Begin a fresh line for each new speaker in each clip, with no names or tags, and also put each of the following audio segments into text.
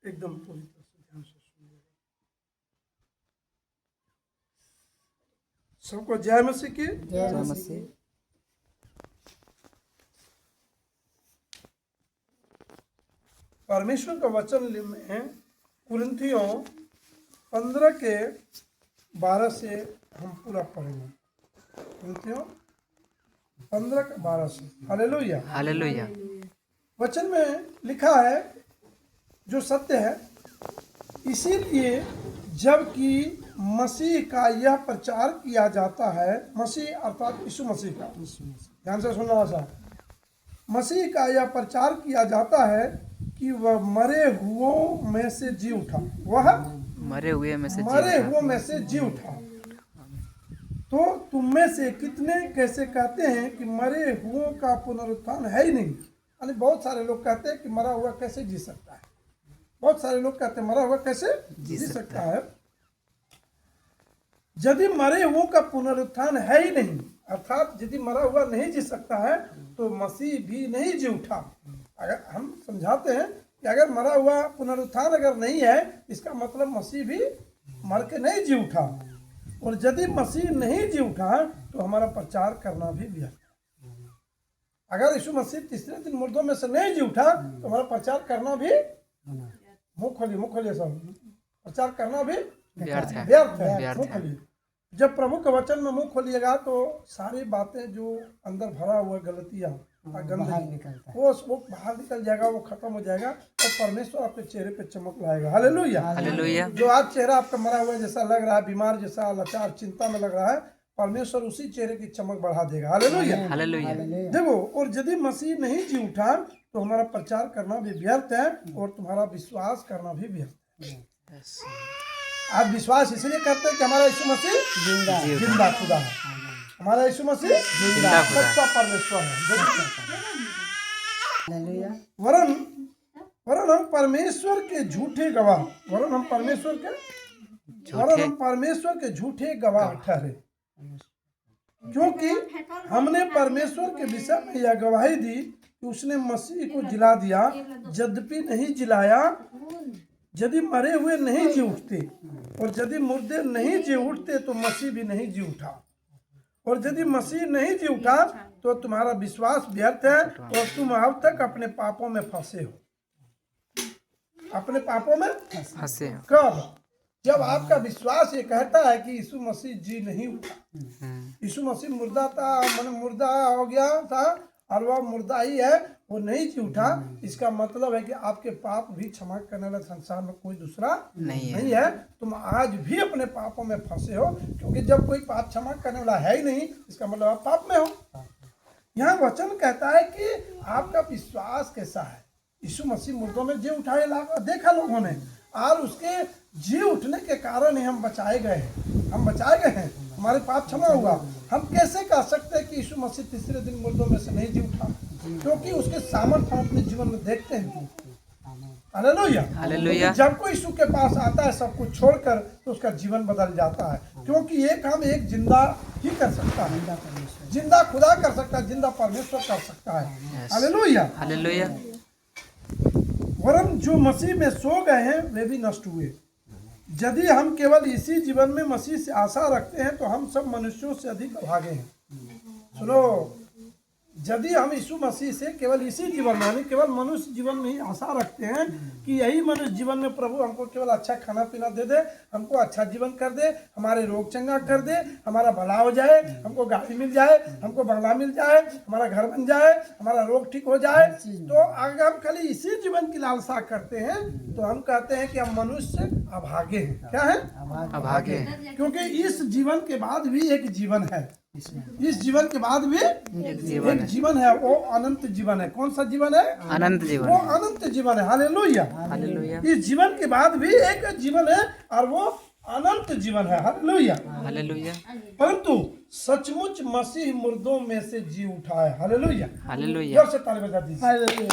एकदम पूरी तरह से ध्यान से सुनिएगा। सबको जय मसीह की।
जय मसीह।
परमेश्वर का वचन में कुरिन्थियों 15 के 12 से हम पूरा पढ़ेंगे। कुरिन्थियों 15 के 12 से। Hallelujah
hallelujah.
वचन में लिखा है जो सत्य है, इसीलिए जबकि मसीह का यह प्रचार किया जाता है, मसीह अर्थात यीशु मसीह का, ध्यान से सुनना आशा, मसीह का यह प्रचार किया जाता है कि वह मरे हुओं में से जी उठा, वह
मरे हुए में से
मरे हुओं में से जी उठा। तो तुम में से कितने कैसे कहते हैं कि मरे हुओं का पुनरुत्थान है ही नहीं। यानी बहुत सारे लोग कहते हैं कि मरा हुआ कैसे जी सकता है। बहुत सारे लोग कहते हैं मरा हुआ कैसे जी सकता है। यदि मरे हुओं का पुनरुत्थान है ही नहीं, अर्थात यदि मरा हुआ नहीं जी सकता है तो मसीह भी नहीं जी उठा। अगर हम समझाते हैं कि अगर मरा हुआ पुनरुत्थान अगर नहीं है, इसका मतलब मसीह भी मर के नहीं जी उठा। और यदि मसीह नहीं जी उठा तो हमारा प्रचार करना भी व्यर्थ है। अगर यीशु मसीह तीसरे दिन मुर्दों में से नहीं जी उठा तो हमारा प्रचार करना भी, मुंह खोलिए सब, प्रचार करना भी
व्यर्थ है।
मुंह खोलिए। जब प्रभु के वचन में मुंह खोलिएगा तो सारी बातें जो अंदर भरा हुआ गलतियां गंदगी वो बाहर निकल जाएगा, वो खत्म हो जाएगा और परमेश्वर आपके चेहरे पे चमक लाएगा। Hallelujah
hallelujah.
जो आज चेहरा आपका मरा हुआ जैसा लग रहा है, बीमार जैसा, लाचार, चिंता में लग रहा है, परमेश्वर उसी चेहरे की चमक बढ़ा देगा। Hallelujah
hallelujah.
देखो, और यदि मसीह नहीं जी उठा तो हमारा प्रचार करना भी व्यर्थ है और तुम्हारा विश्वास करना भी व्यर्थ है। आप विश्वास इसलिए करते हैं कि हमारा यीशु मसीह जिंदा खुदा है, हमारा यीशु मसीह जिंदा सच्चा परमेश्वर है। वरन हम परमेश्वर के झूठे गवाह, वरन हम परमेश्वर के झूठे गवाह ठहरे, क्योंकि हमने परमेश्वर के विषय में यह गवाही दी कि उसने मसीह को जिला दिया, यद्यपि नहीं जिलाया। यदि मरे हुए नहीं जी उठते और यदि मुर्दे नहीं जी उठते तो मसीह भी नहीं जी उठा। और यदि मसीह नहीं जी उठा तो तुम्हारा विश्वास व्यर्थ है और तुम अब तक अपने पापों में फंसे हो। अपने पापों में
फंसे हो।
कब? जब आपका विश्वास ये कहता है कि यीशु मसीह जी नहीं उठा, यीशु मसीह मुर्दा था, मन मुर्दा हो गया था और वह मुर्दा ही है, वो नहीं जी उठा, इसका मतलब है कि आपके पाप भी क्षमा करने वाला संसार में कोई दूसरा नहीं है। तुम आज भी अपने पापों में फंसे हो, क्योंकि जब कोई पाप क्षमा करने वाला है ही नहीं, इसका मतलब आप पाप में हो। यहाँ वचन कहता है कि आपका विश्वास कैसा है। यीशु मसीह मुर्दों में जी उठाए देखा लोगों ने, और उसके जी उठने के कारण ही हम बचाए गए हैं, हम बचाए गए हैं, हमारे पाप क्षमा हुआ। हम कैसे कह सकते हैं कि यीशु मसीह तीसरे दिन मुर्दों में से नहीं जी उठा? क्योंकि उसके सामर्थ्य हम अपने जीवन में देखते हैं। Hallelujah hallelujah. जब कोई यीशु के पास आता है सब कुछ छोड़कर, तो उसका जीवन बदल जाता है, क्योंकि ये काम एक जिंदा ही कर सकता है, जिंदा खुदा कर सकता है, जिंदा परमेश्वर कर सकता है। Hallelujah
hallelujah.
वरन जो मसीह में सो गए हैं वे भी नष्ट हुए। यदि हम केवल इसी जीवन में मसीह से आशा रखते हैं तो हम सब मनुष्यों से अधिक अभागे हैं। सुनो, यदि हम यीशु मसीह से केवल इसी जीवन में, यानी केवल मनुष्य जीवन में ही आशा रखते हैं कि यही मनुष्य जीवन में प्रभु हमको केवल अच्छा खाना पीना दे दे, हमको अच्छा जीवन कर दे, हमारे रोग चंगा कर दे, हमारा भला हो जाए, हमको गाड़ी मिल जाए, हमको बंगला मिल जाए, हमारा घर बन जाए, हमारा रोग ठीक हो जाए, तो अगर हम खाली इसी जीवन की लालसा करते हैं तो हम कहते हैं कि हम मनुष्य अभागे हैं। क्या है?
अभागे।
क्योंकि इस जीवन के बाद भी एक जीवन है, इस जीवन के बाद भी एक जीवन है, वो अनंत जीवन है। कौन सा जीवन है?
अनंत जीवन।
वो अनंत जीवन है। Hallelujah
hallelujah.
इस जीवन के बाद भी एक जीवन है और वो अनंत जीवन है। Hallelujah
hallelujah.
परंतु सचमुच मसीह मुर्दों में से जी उठा है। Hallelujah
hallelujah.
जोर से ताली बजा दीजिए।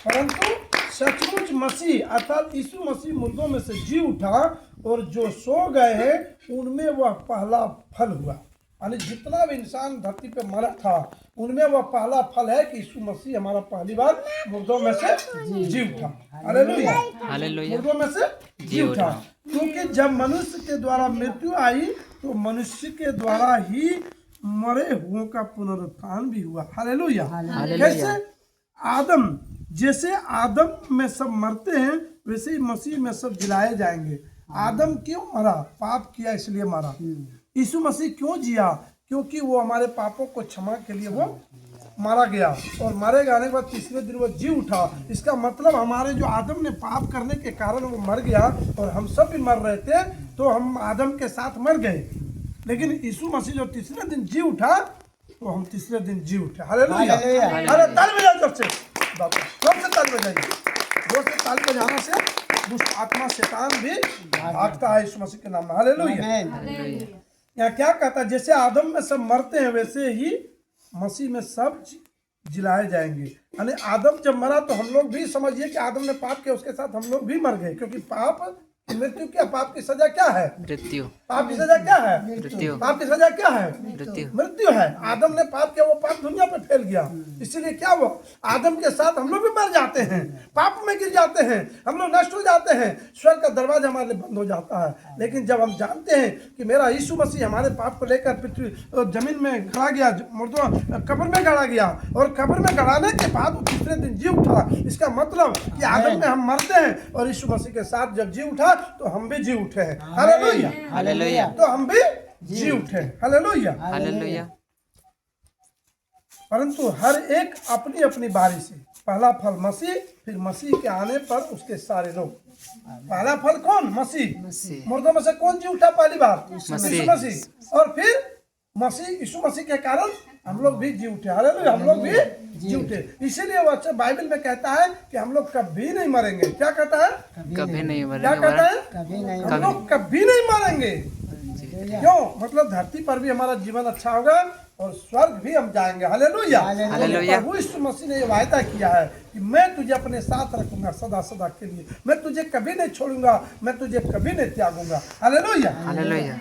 परंतु सचमुच मसीह अर्थात यीशु मसीह मुर्दों में से जी उठा और जो सो गए हैं उनमें वह पहला फल हुआ। यानी जितना भी इंसान धरती पे मरा था उनमें वह पहला फल है कि यीशु मसीह हमारा पहली बार मुर्दों में से जी उठा। Hallelujah,
hallelujah.
मुर्दों में से जी उठा। क्योंकि जब मनुष्य के द्वारा मृत्यु आई तो मनुष्य के द्वारा ही मरे हुओं का पुनरुत्थान भी हुआ। हालेलुया। कैसे? आदम, जैसे आदम में सब मरते हैं वैसे ही मसीह में सब जिलाए जाएंगे। आदम क्यों मरा? पाप किया इसलिए मरा। यीशु मसीह क्यों जिया? क्योंकि वो हमारे पापों को क्षमा के लिए वो मारा गया और मारे जाने के बाद तीसरे दिन वो जी उठा। इसका मतलब हमारे जो आदम ने पाप करने के कारण वो मर गया और हम सब भी मर रहे थे तो हम आदम के साथ मर गए, लेकिन यीशु मसीह जो तीसरे दिन जी उठा तो हम तीसरे दिन जी उठे। हालेलुया। अरे ताली बजाओ जोर से, जोर से ताली बजाइए। जोर से ताली बजाने से दुष्ट आत्मा शैतान भी भागता है यीशु मसीह के नाम में। हालेलुया। यहाँ क्या कहता है? जैसे आदम में सब मरते हैं वैसे ही मसीह में सब जिलाए जाएंगे। यानी आदम जब मरा तो हम लोग भी समझिए कि आदम ने पाप किया, उसके साथ हम लोग भी मर गए। क्योंकि पाप मृत्यु क्या? पाप की सजा क्या है?
मृत्यु।
पाप की सजा क्या है?
मृत्यु।
पाप की सजा क्या है?
मृत्यु।
मृत्यु है। आदम ने पाप किया, वो पाप दुनिया पे फैल गया। इसीलिए क्या हुआ? आदम के साथ हम लोग भी मर जाते हैं, पाप में गिर जाते हैं, हम लोग नष्ट हो जाते हैं, स्वर्ग का दरवाजा हमारे लिए बंद हो जाता है। लेकिन जब हम जानते हैं कि मेरा यीशु मसीह हमारे पाप को लेकर पृथ्वी जमीन में गड़ा गया, मुर्दों कब्र में गड़ा गया और कब्र में गड़ाने के बाद वो तीसरे दिन जी उठा। इसका मतलब कि आदम में हम मरते हैं और यीशु मसीह के साथ जब जी उठा तो हम भी जी उठे हैं। हालेलुया।
हालेलुया।
तो हम भी जी उठे। हालेलुया।
हालेलुया।
परंतु हर एक अपनी अपनी बारी से। पहला फल मसीह, फिर मसीह के आने पर उसके सारे लोग। पहला फल कौन? मसीह। मुर्दों में से कौन जी उठा पहली बार? यीशु मसीह। और फिर मसीह, यीशु मसीह के कारण हम लोग भी जी उठे। हालेलुया। हम लोग भी जी उठे। इसीलिए वो अच्छा बाइबल में कहता है कि हम लोग कभी नहीं मरेंगे। क्या कहता है?
कभी नहीं
क्या कहता है? हम लोग कभी नहीं मरेंगे। क्यों? मतलब धरती पर भी हमारा जीवन अच्छा होगा और स्वर्ग भी हम जाएंगे। हालेलुया।
हालेलुया।
प्रभु यीशु मसीह ने ये वायदा किया है कि मैं तुझे अपने साथ रखूंगा सदा सदा के लिए, मैं तुझे कभी नहीं छोड़ूंगा, मैं तुझे कभी नहीं त्यागूंगा। हालेलुया।
हालेलुया।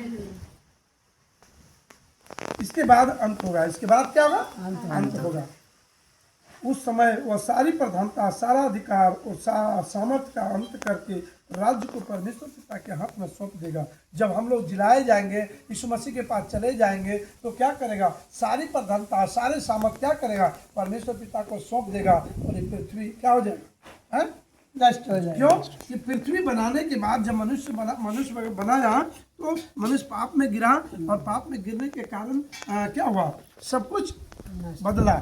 इसके बाद अंत होगा। इसके बाद क्या होगा? अंत होगा। उस समय वह सारी प्रधानता, सारा अधिकार और सामर्थ का अंत करके राज्य को परमेश्वर पिता के हाथ में सौंप देगा। जब हम लोग जिलाए जाएंगे, यीशु मसीह के पास चले जाएंगे तो क्या करेगा? सारी प्रधानता, सारे सामर्थ क्या करेगा? परमेश्वर पिता को सौंप देगा और ये पृथ्वी क्या हो जाएगा? नष्ट हो जाएगा। क्यों? ये पृथ्वी बनाने के बाद जब मनुष्य बनाया तो मनुष्य पाप में गिरा और पाप में गिरने के कारण क्या हुआ? सब कुछ बदला।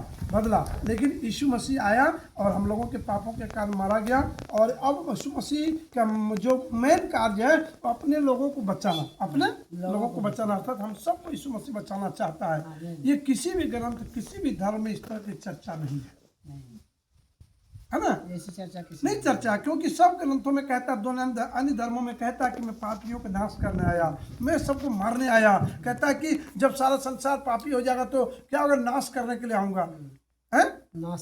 लेकिन यीशु मसीह आया और हम लोगों के पापों के कारण मारा गया और अब यीशु मसीह का जो मेन कार्य है वो अपने लोगों को बचाना, अपने लोगों को बचाना। अर्थात हम सबको यीशु मसीह बचाना चाहता है। ये किसी भी ग्रंथ, किसी भी धर्म में इस तरह की चर्चा नहीं है ना? नहीं चर्चा, क्योंकि सब ग्रंथों में कहता है, दोनों अन्य धर्मों में कहता है कि मैं पापियों का नाश करने आया, मैं सबको मारने आया। कहता है कि जब सारा संसार पापी हो जाएगा तो क्या होगा? नाश करने के लिए आऊंगा। है?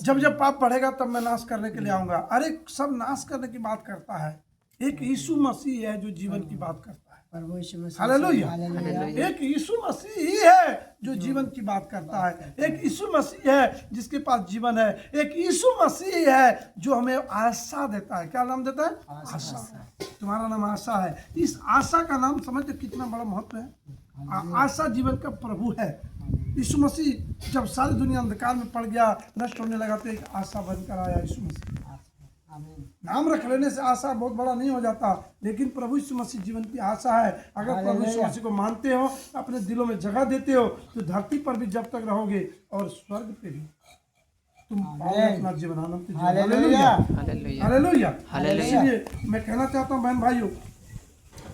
जब पाप बढ़ेगा तब मैं नाश करने के लिए आऊंगा। अरे सब नाश करने की बात करता है, एक यीशु मसीह है जो जीवन की बात करता है। हालेलुया। एक यीशु मसीह ही है जो जीवन की बात करता है। एक यीशु मसीह है जिसके पास जीवन है। एक यीशु मसीह है जो हमें आशा देता है। क्या नाम देता है? आशा। तुम्हारा नाम आशा है। इस आशा का नाम समझते कितना बड़ा महत्व है। आशा जीवन का प्रभु है। यीशु मसीह जब सारी दुनिया अंधकार में पड़ गया, नष्ट होने लगा, तो एक आशा बनकर आया यीशु मसीह। नाम रख लेने से आशा बहुत बड़ा नहीं हो जाता, लेकिन प्रभु यीशु मसीह जीवन की आशा है। अगर प्रभु यीशु मसीह को मानते हो, अपने दिलों में जगह देते हो, तो धरती पर भी जब तक रहोगे और स्वर्ग पे भी तुम पाओगे अपना जीवन आनंद। हालेलुया। हालेलुया। इसलिए मैं कहना चाहता हूँ बहन भाइयों,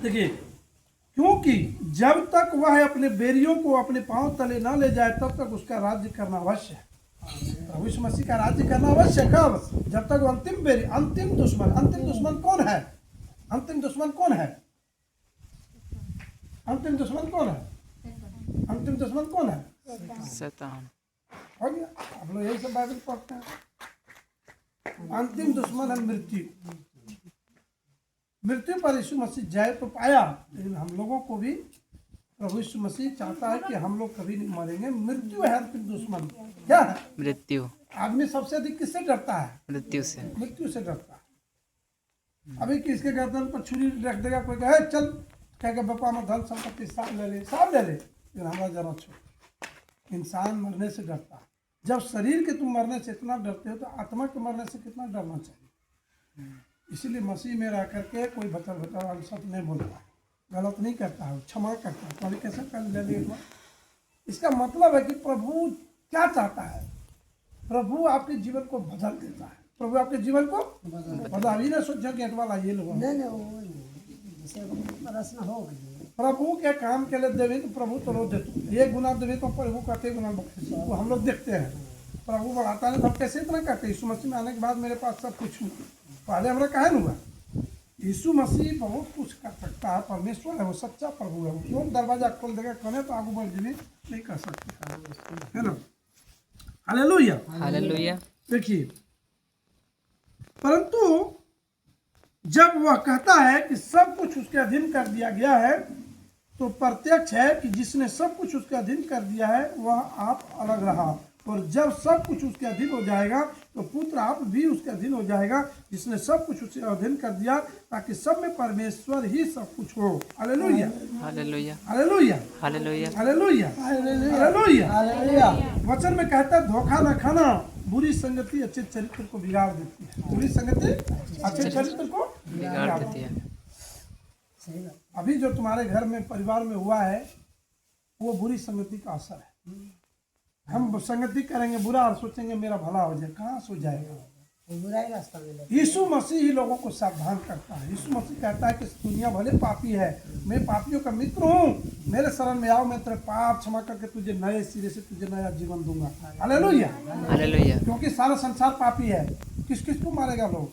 देखिए, क्योंकि जब तक वह अपने बैरियों को अपने पांव तले ना ले जाए तब तक उसका राज्य करना अवश्य है। प्रभु यीशु मसीह का राज्य करना अवश्य। कब? जब तक अंतिम बेरी, अंतिम दुश्मन कौन है? अंतिम दुश्मन कौन है?
शैतान।
हो गया। आप लोग यही सब बाइबल पढ़ते हैं। अंतिम दुश्मन है मृत्यु। मृत्यु पर यीशु मसीह जय तो पाया, लेकिन हम लोगों को भी प्रभु यीशु मसीह चाहता है कि हम लोग कभी नहीं मरेंगे। मृत्यु है हर दुश्मन। क्या है?
मृत्यु।
आदमी सबसे अधिक किससे डरता है?
मृत्यु से।
मृत्यु से डरता है। अभी किसके गर्दन पर छुरी रख देगा, कोई कहे चल, कहेगा बापा में धन संपत्ति सब ले ले, सब ले ले, लेकिन हमारा जरा छोड़। इंसान मरने से डरता है। जब शरीर के तुम मरने से इतना डरते हो तो आत्मा के मरने से कितना डरना चाहिए। इसीलिए मसीह में रह करके कोई भतर भतर सब नहीं बोलता है, गलत नहीं करता है, क्षमा करता है। तो अभी कैसे कर ले? इसका मतलब है कि प्रभु क्या चाहता है? प्रभु आपके जीवन को बदल देता है। प्रभु आपके जीवन को बदल। अभी ना सोचा कि वाला ये लोग प्रभु के काम के लिए देवे तो प्रभु तो रोज देते। एक गुना देवे तो प्रभु कहते गुना बख्शे। वो हम लोग देखते हैं प्रभु बढ़ाता है तो कैसे इतना करते। यीशु मसीह में आने के बाद मेरे पास सब कुछ हुआ, पहले हमारा कहा हुआ। यीशु मसीह बहुत कुछ कर सकता है। परमेश्वर है, वो सच्चा प्रभु है। वो दरवाजा खोल देगा कने तो आगू बढ़ जाए नहीं कर सकते, है ना। Hallelujah,
hallelujah.
देखिए, परंतु जब वह कहता है कि सब कुछ उसके अधीन कर दिया गया है, तो प्रत्यक्ष है कि जिसने सब कुछ उसके अधीन कर दिया है वह आप अलग रहा। और जब सब कुछ उसके अधीन हो जाएगा तो पुत्र आप भी उसके अधीन हो जाएगा, जिसने सब कुछ उसके अधीन कर दिया, ताकि सब में परमेश्वर ही सब कुछ हो। Hallelujah,
hallelujah,
hallelujah,
hallelujah,
hallelujah, hallelujah, hallelujah. वचन में कहता है धोखा न खाना, बुरी संगति अच्छे चरित्र को बिगाड़ देती है। बुरी संगति अच्छे चरित्र को
बिगाड़ देती है।
अभी जो तुम्हारे घर में परिवार में हुआ है वो बुरी संगति का असर है। हम संगति करेंगे बुरा और सोचेंगे मेरा भला हो जाए, कहाँ से हो जाएगा। यीशु मसीह ही लोगों को सावधान करता है। यीशु मसीह कहता है कि दुनिया भले पापी है, मैं पापियों का मित्र हूँ, मेरे शरण में आओ, मैं तेरे पाप क्षमा करके तुझे नए सिरे से तुझे नया जीवन दूंगा। Hallelujah,
hallelujah.
क्योंकि सारा संसार पापी है। किस किस को मारेगा लोग,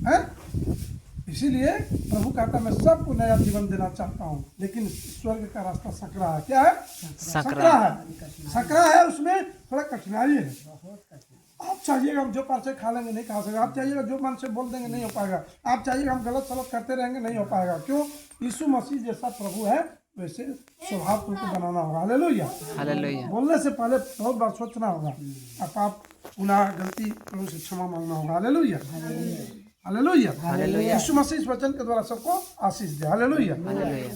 हैं? इसीलिए प्रभु कहता मैं सबको नया जीवन देना चाहता हूँ, लेकिन स्वर्ग का रास्ता सकरा है। क्या है? सकरा है। सकरा है, उसमें थोड़ा कठिनाई है। आप चाहिएगा हम जो पार से खा लेंगे, नहीं खा सकेगा। आप चाहिएगा जो मन से बोल देंगे, नहीं हो पाएगा। आप चाहिएगा हम गलत सलत करते रहेंगे, नहीं हो पाएगा। क्यों? यीशु मसीह जैसा प्रभु है वैसे स्वभाव तुमको बनाना होगा। Hallelujah, hallelujah. बोलने से पहले बहुत बार सोचना होगा, अब आप गुनाह गलती प्रभु से क्षमा मांगना होगा। Hallelujah, hallelujah, hallelujah. Yishu Masih इस वचन के द्वारा सबको आशीष दे। Hallelujah, hallelujah.